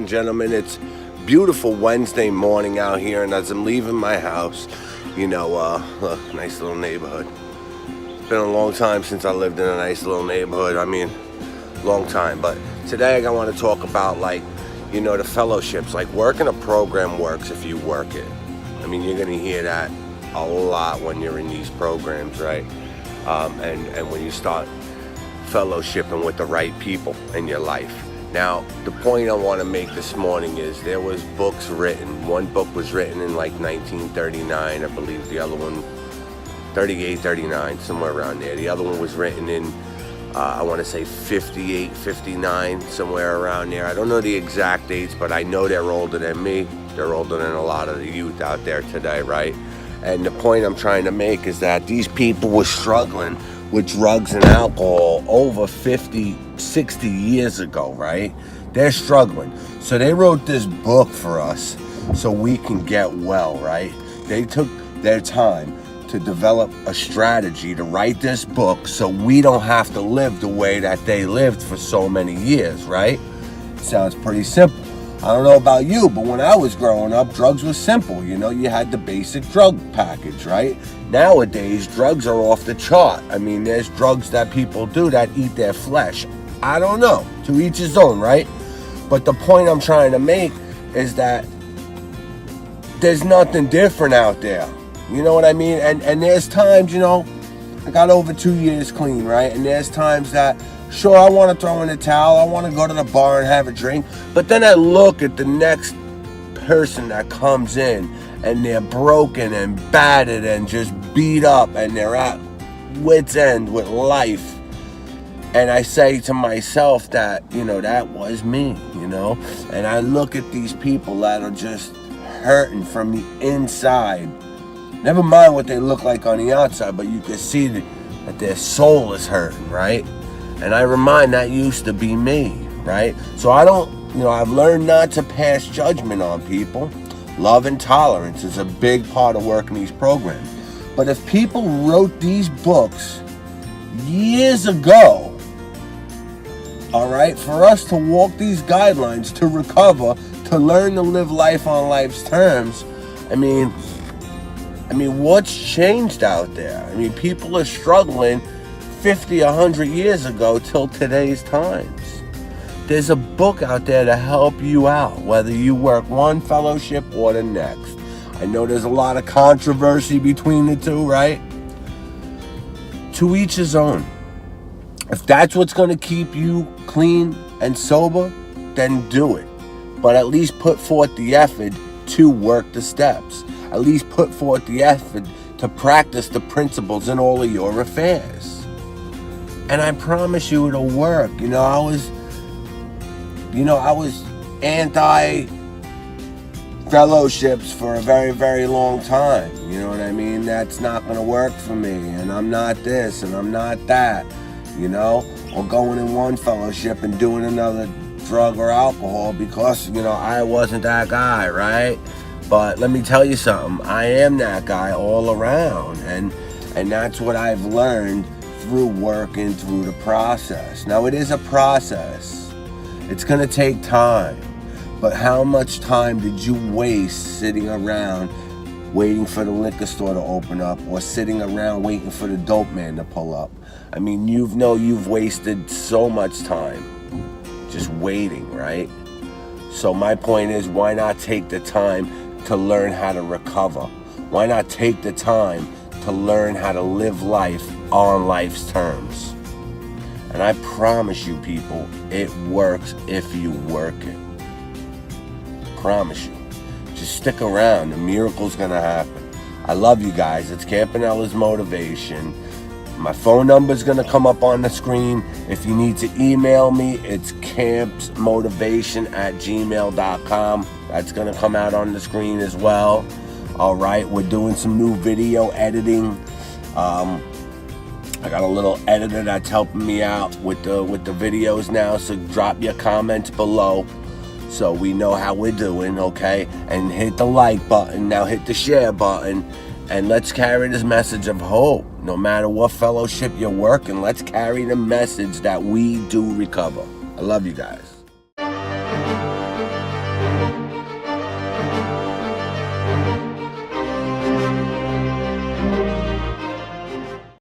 gentlemen. It's beautiful Wednesday morning out here, and as I'm leaving my house, nice little neighborhood. It's been a long time since I lived in a nice little neighborhood. I mean, long time. But today I want to talk about, the fellowships. Like, working a program works if you work it. I mean, you're going to hear that a lot when you're in these programs, right? And when you start fellowshipping with the right people in your life. Now, the point I want to make this morning is there was books written. One book was written in 1939, I believe. The other one, 38, 39, somewhere around there. The other one was written in, I want to say 58, 59, somewhere around there. I don't know the exact dates, but I know they're older than me. They're older than a lot of the youth out there today, right? And the point I'm trying to make is that these people were struggling with drugs and alcohol over 50, 60 years ago, right? They're struggling. So they wrote this book for us so we can get well, right? They took their time to develop a strategy to write this book so we don't have to live the way that they lived for so many years, right? Sounds pretty simple. I don't know about you, but when I was growing up, drugs was simple. You had the basic drug package, right? Nowadays, drugs are off the chart. I mean, there's drugs that people do that eat their flesh. I don't know. To each his own, right? But the point I'm trying to make is that there's nothing different out there. You know what I mean? And there's times, I got over 2 years clean, right? And there's times that, sure, I want to throw in a towel. I want to go to the bar and have a drink. But then I look at the next person that comes in and they're broken and battered and just beat up and they're at wit's end with life. And I say to myself that, that was me, And I look at these people that are just hurting from the inside. Never mind what they look like on the outside, but you can see that their soul is hurting, right? And I remind that used to be me, right? So I've learned not to pass judgment on people. Love and tolerance is a big part of working these programs. But if people wrote these books years ago, all right, for us to walk these guidelines, to recover, to learn to live life on life's terms, I mean, what's changed out there? I mean, people are struggling 50, 100 years ago till today's times. There's a book out there to help you out, whether you work one fellowship or the next. I know there's a lot of controversy between the two, right? To each his own. If that's what's going to keep you clean and sober, then do it. But at least put forth the effort to work the steps. At least put forth the effort to practice the principles in all of your affairs. And I promise you it'll work. I was anti-fellowships for a very, very long time. You know what I mean? That's not going to work for me. And I'm not this and I'm not that. Or going in one fellowship and doing another drug or alcohol because, I wasn't that guy, right? But let me tell you something. I am that guy all around. And that's what I've learned through working through the process. Now, it is a process. It's going to take time. But how much time did you waste sitting around waiting for the liquor store to open up or sitting around waiting for the dope man to pull up? I mean, you've wasted so much time just waiting, right? So my point is, why not take the time to learn how to recover? Why not take the time to learn how to live life on life's terms? And I promise you, people, it works if you work it. Promise you. Just stick around. The miracle's gonna happen. I love you guys. It's Campanella's Motivation. My phone number is gonna come up on the screen. If you need to email me, it's campsmotivation@gmail.com. That's gonna come out on the screen as well. All right, we're doing some new video editing. I got a little editor that's helping me out with the videos now. So drop your comments below so we know how we're doing, okay? And hit the like button. Now hit the share button. And let's carry this message of hope. No matter what fellowship you're working, let's carry the message that we do recover. I love you guys.